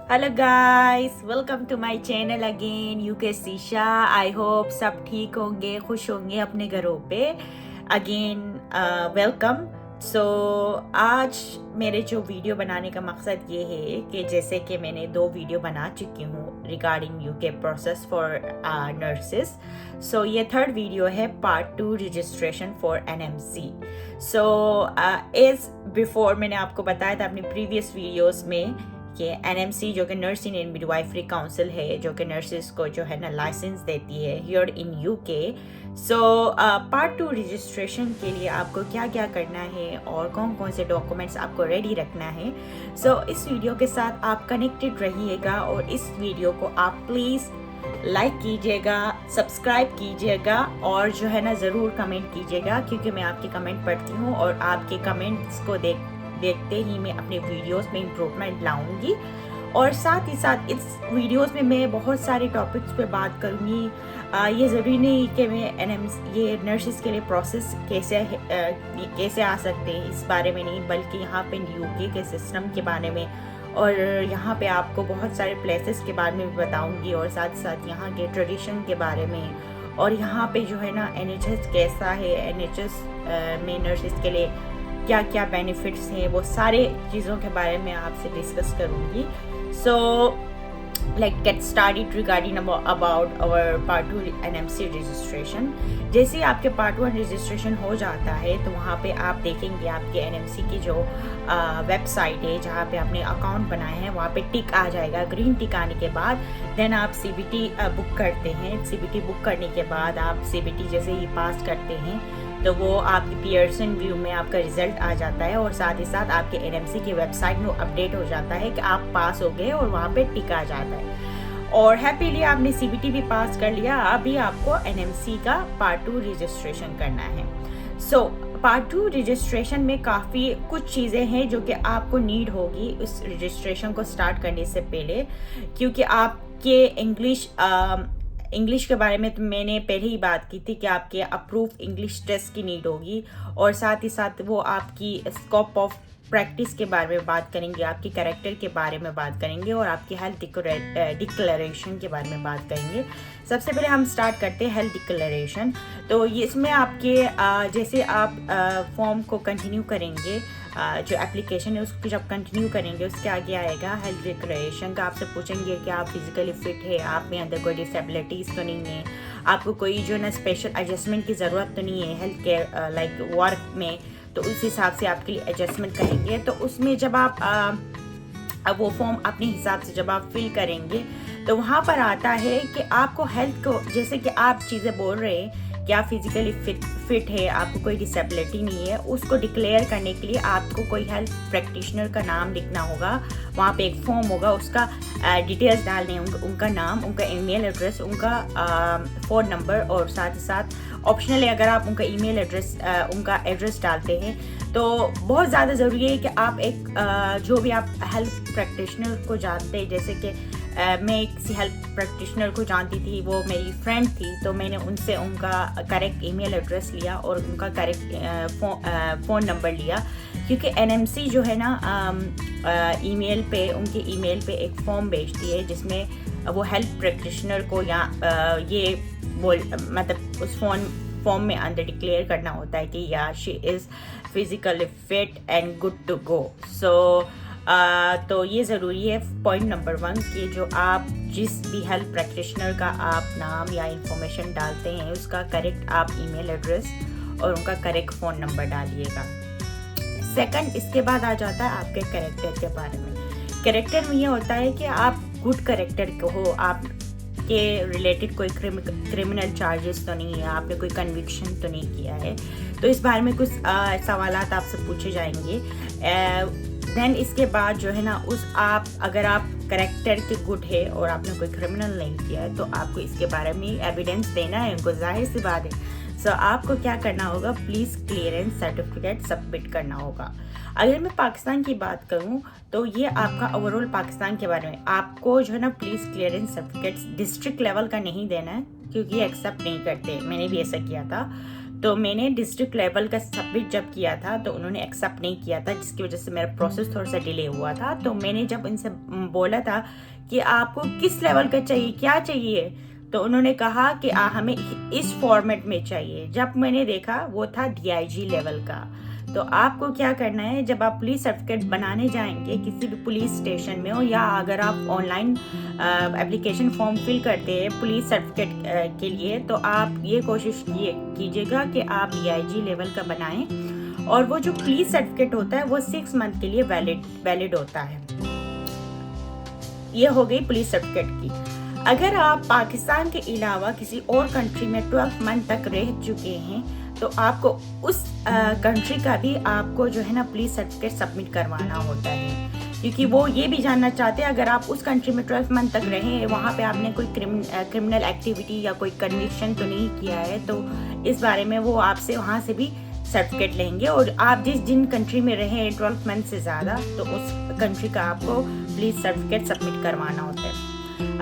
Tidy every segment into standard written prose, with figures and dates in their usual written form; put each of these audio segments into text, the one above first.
Hello guys, welcome to my channel again UK शीशा। I hope सब ठीक होंगे, खुश होंगे अपने घरों पे। Again welcome. सो आज मेरे जो वीडियो बनाने का मकसद ये है कि जैसे कि मैंने 2 वीडियो बना चुकी हूँ regarding UK process for nurses. So ये थर्ड वीडियो है part 2 registration for NMC. So as before मैंने आपको बताया था अपनी प्रीवियस वीडियोस में कि एनएमसी जो कि नर्सिंग एंड मिडवाइफरी काउंसिल है, जो कि नर्सिस को जो है ना लाइसेंस देती है here in UK. So part 2 registration के लिए आपको क्या क्या करना है और कौन कौन से डॉक्यूमेंट्स आपको रेडी रखना है। सो इस वीडियो के साथ आप कनेक्टेड रहिएगा और इस वीडियो को आप प्लीज़ लाइक कीजिएगा, सब्सक्राइब कीजिएगा और जो है ना ज़रूर कमेंट कीजिएगा, क्योंकि मैं आपके कमेंट पढ़ती हूँ और आपके कमेंट्स को देखते ही मैं अपने वीडियोस में इम्प्रूवमेंट लाऊंगी। और साथ ही साथ इस वीडियोस में मैं बहुत सारे टॉपिक्स पे बात करूंगी। ये ज़रूरी नहीं कि मैं ये नर्सिस के लिए प्रोसेस कैसे आ सकते हैं इस बारे में नहीं, बल्कि यहाँ पे यूके के सिस्टम के बारे में और यहाँ पे आपको बहुत सारे प्लेसेस के बारे में भी बताऊंगी और साथ ही साथ यहाँ के ट्रेडिशन के बारे में और यहाँ पे जो है ना एनएचएस कैसा है, एनएचएस में नर्सिस के लिए क्या क्या बेनिफिट्स हैं, वो सारे चीज़ों के बारे में आपसे डिस्कस करूँगी। So like get started regarding about our part 2 NMC registration. जैसे आपके पार्ट 1 रजिस्ट्रेशन हो जाता है तो वहाँ पे आप देखेंगे आपके एनएमसी की जो वेबसाइट है जहाँ पे आपने अकाउंट बनाए हैं वहाँ पे टिक आ जाएगा। ग्रीन टिक आने के बाद देन आप सीबीटी बुक करते हैं। सीबीटी बुक करने के बाद आप सीबीटी जैसे ही पास करते हैं तो वो आपकी पियर्सन व्यू में आपका रिजल्ट आ जाता है और साथ ही साथ आपके एनएमसी की वेबसाइट में अपडेट हो जाता है कि आप पास हो गए और वहाँ पे टिक आ जाता है। और हैप्पीली आपने सीबीटी भी पास कर लिया, अभी आपको एनएमसी का पार्ट 2 रजिस्ट्रेशन करना है। सो पार्ट 2 रजिस्ट्रेशन में काफ़ी कुछ चीज़ें हैं जो कि आपको नीड होगी उस रजिस्ट्रेशन को स्टार्ट करने से पहले, क्योंकि आपके इंग्लिश के बारे में तो मैंने पहले ही बात की थी कि आपके अप्रूव इंग्लिश टेस्ट की नीड होगी और साथ ही साथ वो आपकी स्कोप ऑफ प्रैक्टिस के बारे में बात करेंगे, आपके कैरेक्टर के बारे में बात करेंगे और आपकी हेल्थ डिक्लेरेशन के बारे में बात करेंगे। सबसे पहले हम स्टार्ट करते हैं हेल्थ डिक्लेरेशन। तो इसमें आपके जैसे आप फॉर्म को कंटिन्यू करेंगे, जो एप्लीकेशन है उसको जब कंटिन्यू करेंगे उसके आगे आएगा हेल्थ डिक्लेरेशन का। आपसे पूछेंगे कि आप फिजिकली फिट है, आप में अंदर कोई डिसेबिलिटीज़ तो नहीं है, आपको कोई जो ना स्पेशल एडजस्टमेंट की ज़रूरत तो नहीं है हेल्थ केयर लाइक वर्क में, तो उस हिसाब से आपके लिए एडजस्टमेंट करेंगे। तो उसमें जब आप अब वो फॉर्म अपने हिसाब से जब आप फिल करेंगे तो वहाँ पर आता है कि आपको हेल्थ को, जैसे कि आप चीज़ें बोल रहे हैं कि आप फिजिकली फिट है, आपको कोई डिसेबिलिटी नहीं है, उसको डिक्लेयर करने के लिए आपको कोई हेल्थ प्रैक्टिशनर का नाम लिखना होगा। वहाँ पे एक फॉर्म होगा, उसका डिटेल्स डालने होंगे, उनका नाम, उनका ईमेल एड्रेस, उनका फ़ोन नंबर और साथ ही साथ ऑप्शनली अगर आप उनका ईमेल एड्रेस उनका एड्रेस डालते हैं तो बहुत ज़्यादा ज़रूरी है कि आप एक जो भी आप हेल्थ प्रैक्टिशनर को जानते हैं, जैसे कि मैं किसी हेल्थ प्रैक्टिशनर को जानती थी, वो मेरी फ्रेंड थी, तो मैंने उनसे उनका करेक्ट ईमेल एड्रेस लिया और उनका करेक्ट फ़ोन नंबर लिया, क्योंकि एनएमसी जो है ना ईमेल पे, उनके ईमेल पे एक फॉर्म भेजती है जिसमें वो हेल्थ प्रैक्टिशनर को या ये मतलब उस फॉर्म में अंदर डिक्लेयर करना होता है कि या she is physically fit and good to go. So तो ये ज़रूरी है पॉइंट नंबर 1 कि जो आप जिस भी हेल्थ प्रैक्टिशनर का आप नाम या इंफॉर्मेशन डालते हैं उसका करेक्ट आप ईमेल एड्रेस और उनका करेक्ट फ़ोन नंबर डालिएगा। सेकंड, इसके बाद आ जाता है आपके कैरेक्टर के बारे में। कैरेक्टर में ये होता है कि आप गुड कैरेक्टर को हो, आप के रिलेटेड कोई क्रिमिनल चार्जेस तो नहीं है, आपने कोई कन्विक्शन तो नहीं किया है, तो इस बारे में कुछ सवालात आपसे पूछे जाएंगे। देन इसके बाद जो है ना अगर आप करेक्टर के गुड है और आपने कोई क्रिमिनल नहीं किया है तो आपको इसके बारे में एविडेंस देना है उनको, जाहिर सी बात है। सो आपको क्या करना होगा, पुलिस क्लियरेंस सर्टिफिकेट सबमिट करना होगा। अगर मैं पाकिस्तान की बात करूं तो ये आपका ओवरऑल पाकिस्तान के बारे में, आपको जो है ना police clearance certificates district level का नहीं देना है क्योंकि एक्सेप्ट नहीं करते, मैंने भी ऐसा किया था। तो मैंने डिस्ट्रिक्ट लेवल का सबमिट जब किया था तो उन्होंने एक्सेप्ट नहीं किया था, जिसकी वजह से मेरा प्रोसेस थोड़ा सा डिले हुआ था। तो मैंने जब इनसे बोला था कि आपको किस लेवल का चाहिए, क्या चाहिए, तो उन्होंने कहा कि हमें इस फॉर्मेट में चाहिए। जब मैंने देखा वो था DIG लेवल का। तो आपको क्या करना है, जब आप पुलिस सर्टिफिकेट बनाने जाएंगे किसी भी पुलिस स्टेशन में हो, या अगर आप ऑनलाइन एप्लीकेशन फॉर्म फिल करते हैं पुलिस सर्टिफिकेट के लिए, तो आप ये कोशिश कीजिएगा कि आप DIG लेवल का बनाएं। और वो जो पुलिस सर्टिफिकेट होता है वो 6 मंथ के लिए वैलिड होता है। ये हो गई पुलिस सर्टिफिकेट की। अगर आप पाकिस्तान के अलावा किसी और कंट्री में 12 मंथ तक रह चुके हैं तो आपको उस कंट्री का भी आपको जो है ना पुलिस सर्टिफिकेट सबमिट करवाना होता है, क्योंकि वो ये भी जानना चाहते हैं अगर आप उस कंट्री में 12 मंथ तक रहे, वहाँ पे आपने कोई क्रिमिनल एक्टिविटी या कोई कन्विक्शन तो नहीं किया है, तो इस बारे में वो आपसे वहाँ से भी सर्टिफिकेट लेंगे। और आप जिन कंट्री में रहे 12 मंथ से ज़्यादा, तो उस कंट्री का आपको पुलिस सर्टिफिकेट सबमिट करवाना होता है।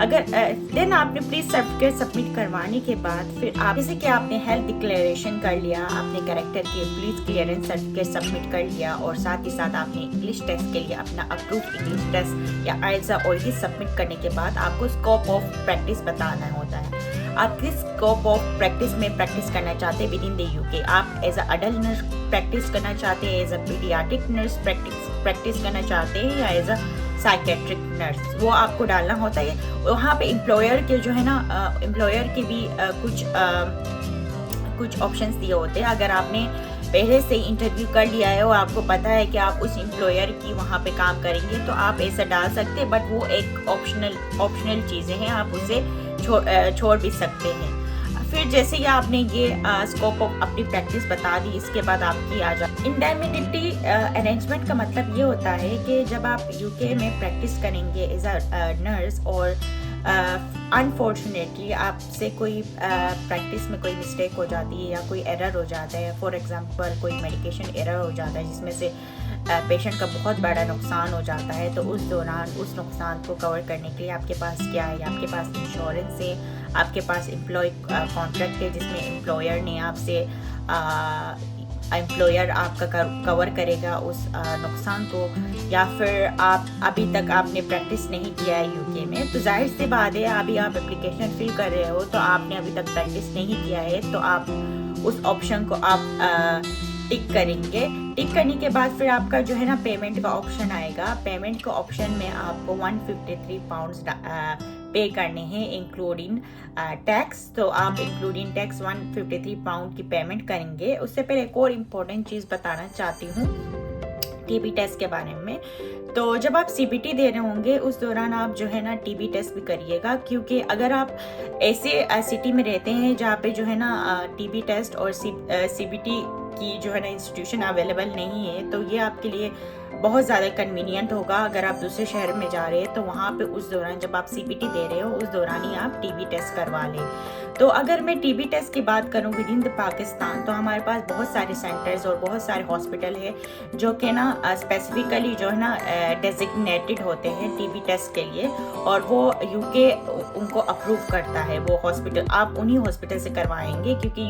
अगर देन आपने पुलिस सर्टिफिकेट सबमिट करवाने के बाद फिर आप जैसे कि आपने हेल्थ डिक्लेरेशन कर लिया, आपने कैरेक्टर के पुलिस क्लियरेंस सर्टिफिकेट सबमिट कर लिया, और साथ ही साथ आपने इंग्लिश टेस्ट के लिए अपना अप्रूव्ड इंग्लिश टेस्ट या IELTS OET सबमिट करने के बाद आपको स्कोप ऑफ प्रैक्टिस बताना होता है। आप किस स्कोप ऑफ प्रैक्टिस में प्रैक्टिस करना चाहते हैं विद इन द UK। आप as a adult nurse practice करना चाहते हैं, as a paediatric nurse practice करना चाहते हैं, या एज अ साइकेट्रिक नर्स, वो आपको डालना होता है। वहाँ पे एम्प्लॉयर के जो है ना एम्प्लॉयर के भी कुछ ऑप्शंस दिए होते हैं। अगर आपने पहले से इंटरव्यू कर लिया है और आपको पता है कि आप उस एम्प्लॉयर की वहाँ पे काम करेंगे, तो आप ऐसा डाल सकते हैं, बट वो एक ऑप्शनल चीज़ें हैं, आप उसे छोड़ भी सकते हैं। फिर जैसे ही आपने ये स्कोप ऑफ अपनी प्रैक्टिस बता दी, इसके बाद आपकी आ जाए इंडेमिनिटी अरेंजमेंट का मतलब ये होता है कि जब आप UK में प्रैक्टिस करेंगे एज अ नर्स और अनफॉर्चुनेटली आपसे कोई प्रैक्टिस में कोई मिस्टेक हो जाती है या कोई एरर हो जाता है, फॉर एग्जांपल कोई मेडिकेशन एरर हो जाता है जिसमें से पेशेंट का बहुत बड़ा नुकसान हो जाता है, तो उस दौरान उस नुकसान को कवर करने के लिए आपके पास क्या है, आपके पास इंश्योरेंस है, आपके पास एम्प्लॉय कॉन्ट्रैक्ट है जिसमें एम्प्लॉयर ने आपसे एम्प्लॉयर आपका कवर करेगा उस नुकसान को, या फिर आप अभी तक आपने प्रैक्टिस नहीं किया है UK में, तो जाहिर सी बात है अभी आप एप्लीकेशन फिल कर रहे हो तो आपने अभी तक प्रैक्टिस नहीं किया है, तो आप उस ऑप्शन को आप टिक करेंगे। टिक करने के बाद फिर आपका जो है ना पेमेंट का ऑप्शन आएगा। पेमेंट के ऑप्शन में आपको 153 पाउंड्स पे करने हैं इंक्लूडिंग टैक्स, तो आप इंक्लूडिंग टैक्स 153 पाउंड की पेमेंट करेंगे। उससे पहले एक और इम्पोर्टेंट चीज़ बताना चाहती हूँ TB टेस्ट के बारे में। तो जब आप CBT दे रहे होंगे उस दौरान आप जो है ना TB टेस्ट भी करिएगा, क्योंकि अगर आप ऐसे सिटी में रहते हैं जहाँ पे जो है ना TB टेस्ट और CBT की जो है ना इंस्टीट्यूशन अवेलेबल नहीं है, तो ये आपके लिए बहुत ज़्यादा कन्वीनियंट होगा। अगर आप दूसरे शहर में जा रहे हैं तो वहाँ पे उस दौरान जब आप CBT दे रहे हो उस दौरान ही आप TB टेस्ट करवा लें। तो अगर मैं TB टेस्ट की बात करूँ विद इन द पाकिस्तान, तो हमारे पास बहुत सारे सेंटर्स और बहुत सारे हॉस्पिटल है जो कि ना स्पेसिफिकली जो है ना डेजिग्नेटेड होते हैं TB टेस्ट के लिए, और वो UK उनको अप्रूव करता है। वो हॉस्पिटल आप उन्हीं हॉस्पिटल से करवाएंगे, क्योंकि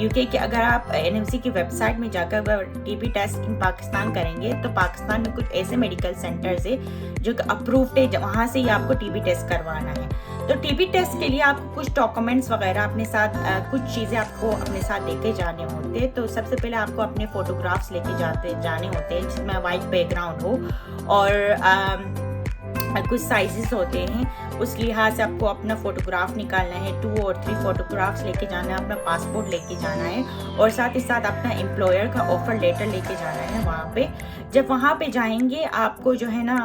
UK के अगर आप NMC की वेबसाइट में जाकर अगर TB टेस्ट इन पाकिस्तान करेंगे तो पाकिस्तान में कुछ ऐसे मेडिकल सेंटर्स है जो कि अप्रूव्ड है, वहाँ से ही आपको TB टेस्ट करवाना है। तो TB टेस्ट के लिए आपको कुछ डॉक्यूमेंट्स वगैरह अपने साथ कुछ चीज़ें आपको अपने साथ लेके जाने होते हैं। तो सबसे पहले आपको अपने फोटोग्राफ्स लेके जाने होते हैं जिसमें वाइट बैकग्राउंड हो, और कुछ साइजेस होते हैं, उस लिहाज से आपको अपना फ़ोटोग्राफ निकालना है। 2 और 3 फोटोग्राफ्स लेके जाना है, अपना पासपोर्ट लेके जाना है, और साथ ही साथ अपना एम्प्लॉयर का ऑफ़र लेटर लेके जाना है वहाँ पे। जब वहाँ पे जाएंगे आपको जो है ना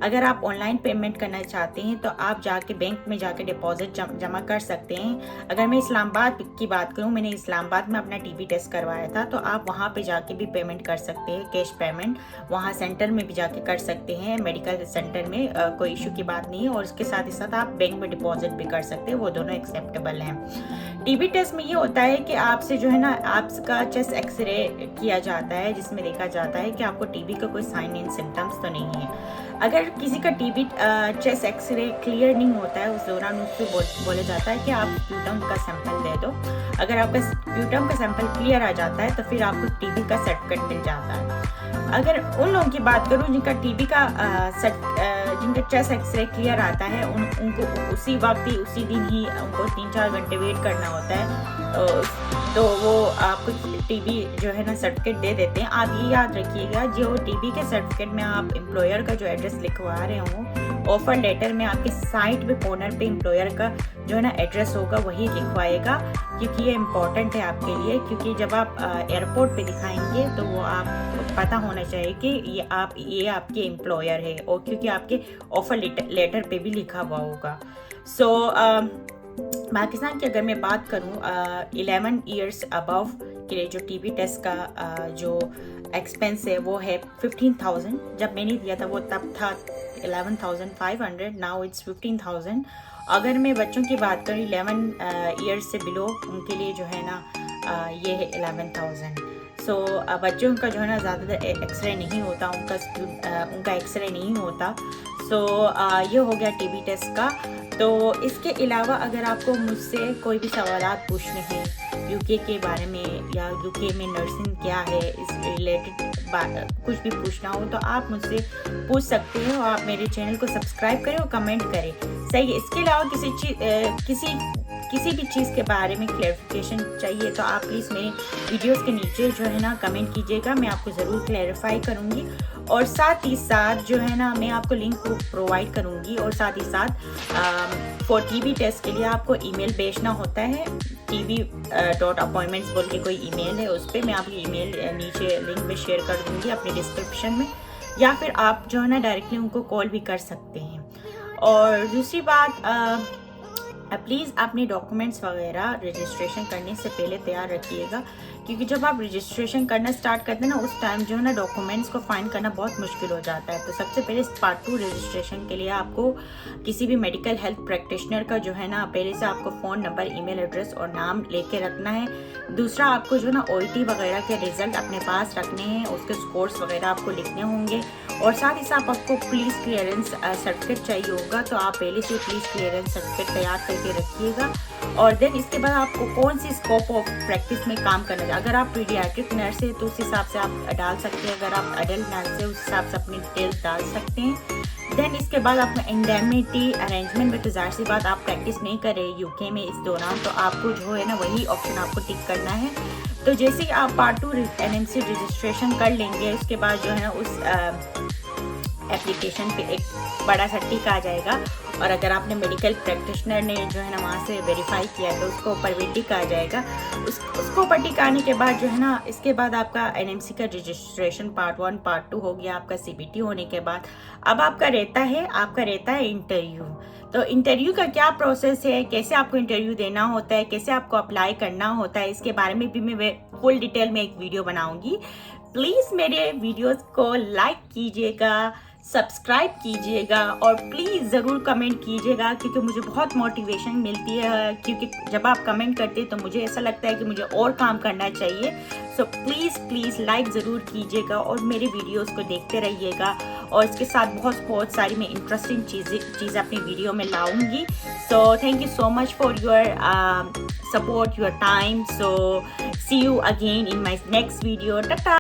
अगर आप ऑनलाइन पेमेंट करना चाहते हैं तो आप जाके बैंक में जाके डिपॉजिट जमा कर सकते हैं। अगर मैं इस्लामाबाद की बात करूँ, मैंने इस्लामाबाद में अपना TB टेस्ट करवाया था, तो आप वहाँ पे जाके भी पेमेंट कर सकते हैं, कैश पेमेंट वहाँ सेंटर में भी जाके कर सकते हैं। मेडिकल सेंटर में कोई इशू की बात नहीं है। और इसके उसके साथ ही साथ आप बैंक में डिपॉजिट भी कर सकते हैं, वो दोनों एक्सेप्टेबल हैं। टीबी टेस्ट में ये होता है कि आपसे जो है ना आपका चेस्ट एक्सरे किया जाता है, जिसमें देखा जाता है कि आपको टीबी का कोई साइन इन सिम्टम्स तो नहीं है। अगर किसी का टीबी चेस्ट एक्सरे क्लियर नहीं होता है, उस दौरान उसको बोला जाता है कि आप स्प्यूटम का सैंपल दे दो। अगर आपका स्प्यूटम का सैंपल क्लियर आ जाता है तो फिर आपको टीबी का सर्टिफिकेट मिल जाता है। अगर उन लोगों की बात करूं जिनका टीबी का जिनका चेस्ट एक्सरे क्लियर आता है, उनको उसी वक्त ही उसी दिन ही उनको 3-4 घंटे वेट करना होता है, तो वो आपको टीबी जो है ना सर्टिफिकेट दे देते हैं। आप ये याद रखिएगा, जो टीबी के सर्टिफिकेट में आप एम्प्लॉयर का जो एड्रेस लिखवा रहे हो, ऑफर लेटर में आपके साइड पे कॉर्नर पे एम्प्लॉयर का जो है ना एड्रेस होगा वही लिखवाएगा, क्योंकि ये इम्पॉर्टेंट है आपके लिए। क्योंकि जब आप एयरपोर्ट पे दिखाएंगे तो वो आप पता होना चाहिए कि ये आपके एम्प्लॉयर है, और क्योंकि आपके ऑफर लेटर पे भी लिखा हुआ होगा। सो पाकिस्तान की अगर मैं बात करूं, 11 ईयर्स अबव के लिए जो टीबी टेस्ट का जो एक्सपेंस है वो है 15,000। जब मैंने दिया था वो तब था 11,500, नाउ इट्स 15,000। अगर मैं बच्चों की बात करूँ 11 ईयर्स से बिलो, उनके लिए जो है ना ये है 11,000। सो बच्चों का जो है ना ज़्यादातर एक्सरे नहीं होता, उनका एक्सरे नहीं होता। सो ये हो गया टीबी टेस्ट का। तो इसके अलावा अगर आपको मुझसे कोई भी सवालात पूछने हैं यूके के बारे में, या यूके में नर्सिंग क्या है, इस रिलेटेड कुछ भी पूछना हो तो आप मुझसे पूछ सकते हैं, और आप मेरे चैनल को सब्सक्राइब करें और कमेंट करें। सही है। इसके अलावा किसी भी चीज़ के बारे में क्लैरिफिकेशन चाहिए तो आप प्लीज़ मेरे वीडियोस के नीचे जो है ना कमेंट कीजिएगा, मैं आपको ज़रूर क्लैरिफाई करूँगी। और साथ ही साथ जो है ना मैं आपको लिंक प्रोवाइड करूँगी। और साथ ही साथ फॉर टीबी टेस्ट के लिए आपको ईमेल भेजना होता है, tv.appointments बोल के कोई ईमेल है, उस पर मैं आपकी ईमेल नीचे लिंक में शेयर कर दूँगी अपने डिस्क्रिप्शन में, या फिर आप जो है ना डायरेक्टली उनको कॉल भी कर सकते हैं। और दूसरी बात, प्लीज़ अपने डॉक्यूमेंट्स वगैरह रजिस्ट्रेशन करने से पहले तैयार रखिएगा, क्योंकि जब आप रजिस्ट्रेशन करना स्टार्ट करते हैं ना, उस टाइम जो है ना डॉक्यूमेंट्स को फाइंड करना बहुत मुश्किल हो जाता है। तो सबसे पहले पार्ट 2 रजिस्ट्रेशन के लिए आपको किसी भी मेडिकल हेल्थ प्रैक्टिशनर का जो है ना पहले से आपको फ़ोन नंबर, ईमेल एड्रेस और नाम लेके रखना है। दूसरा, आपको जो है ना OET वगैरह के रिजल्ट अपने पास रखने हैं, उसके स्कोर्स वगैरह आपको लिखने होंगे। और साथ ही साथ आपको पुलिस क्लियरेंस सर्टिफिकेट चाहिए होगा, तो आप पहले से पुलिस क्लियरेंस सर्टिफिकेट तैयार करके रखिएगा। और देन इसके बाद आपको कौन सी स्कोप ऑफ प्रैक्टिस में काम करना चाहिए। अगर आप पीडियाट्रिक नर्स है तो उस हिसाब से आप डाल सकते हैं, अगर आप एडल्ट नर्स है उस हिसाब से अपनी डिटेल्स डाल सकते हैं। देन इसके बाद आपको इंडेमनिटी अरेंजमेंट में, तो जाहिर सी बात आप प्रैक्टिस नहीं कर रहे यूके में इस दौरान, तो आपको जो है ना वही ऑप्शन आपको टिक करना है। तो जैसे ही आप पार्ट 2 NMC रजिस्ट्रेशन कर लेंगे, उसके बाद जो है ना उस एप्लीकेशन पे एक बड़ा सा टिक आ जाएगा। और अगर आपने मेडिकल प्रैक्टिशनर ने जो है ना वहाँ से वेरीफाई किया तो उसको ऊपर भी टिक आ जाएगा। उसको ऊपर टिक आने के बाद जो है ना इसके बाद आपका NMC का रजिस्ट्रेशन पार्ट 1 पार्ट 2 हो गया। आपका CBT होने के बाद अब आपका रहता है इंटरव्यू। तो इंटरव्यू का क्या प्रोसेस है, कैसे आपको इंटरव्यू देना होता है, कैसे आपको अप्लाई करना होता है, इसके बारे में भी मैं फुल डिटेल में एक वीडियो बनाऊंगी। प्लीज़ मेरे वीडियोस को लाइक कीजिएगा, सब्सक्राइब कीजिएगा, और प्लीज़ ज़रूर कमेंट कीजिएगा, क्योंकि मुझे बहुत मोटिवेशन मिलती है। क्योंकि जब आप कमेंट करते हैं तो मुझे ऐसा लगता है कि मुझे और काम करना चाहिए। सो प्लीज़ लाइक ज़रूर कीजिएगा और मेरे वीडियोस को देखते रहिएगा। और इसके साथ बहुत सारी मैं इंटरेस्टिंग चीज़ें अपनी वीडियो में लाऊंगी। So thank you so much for your support, your time. So see you again in my next video. Tata.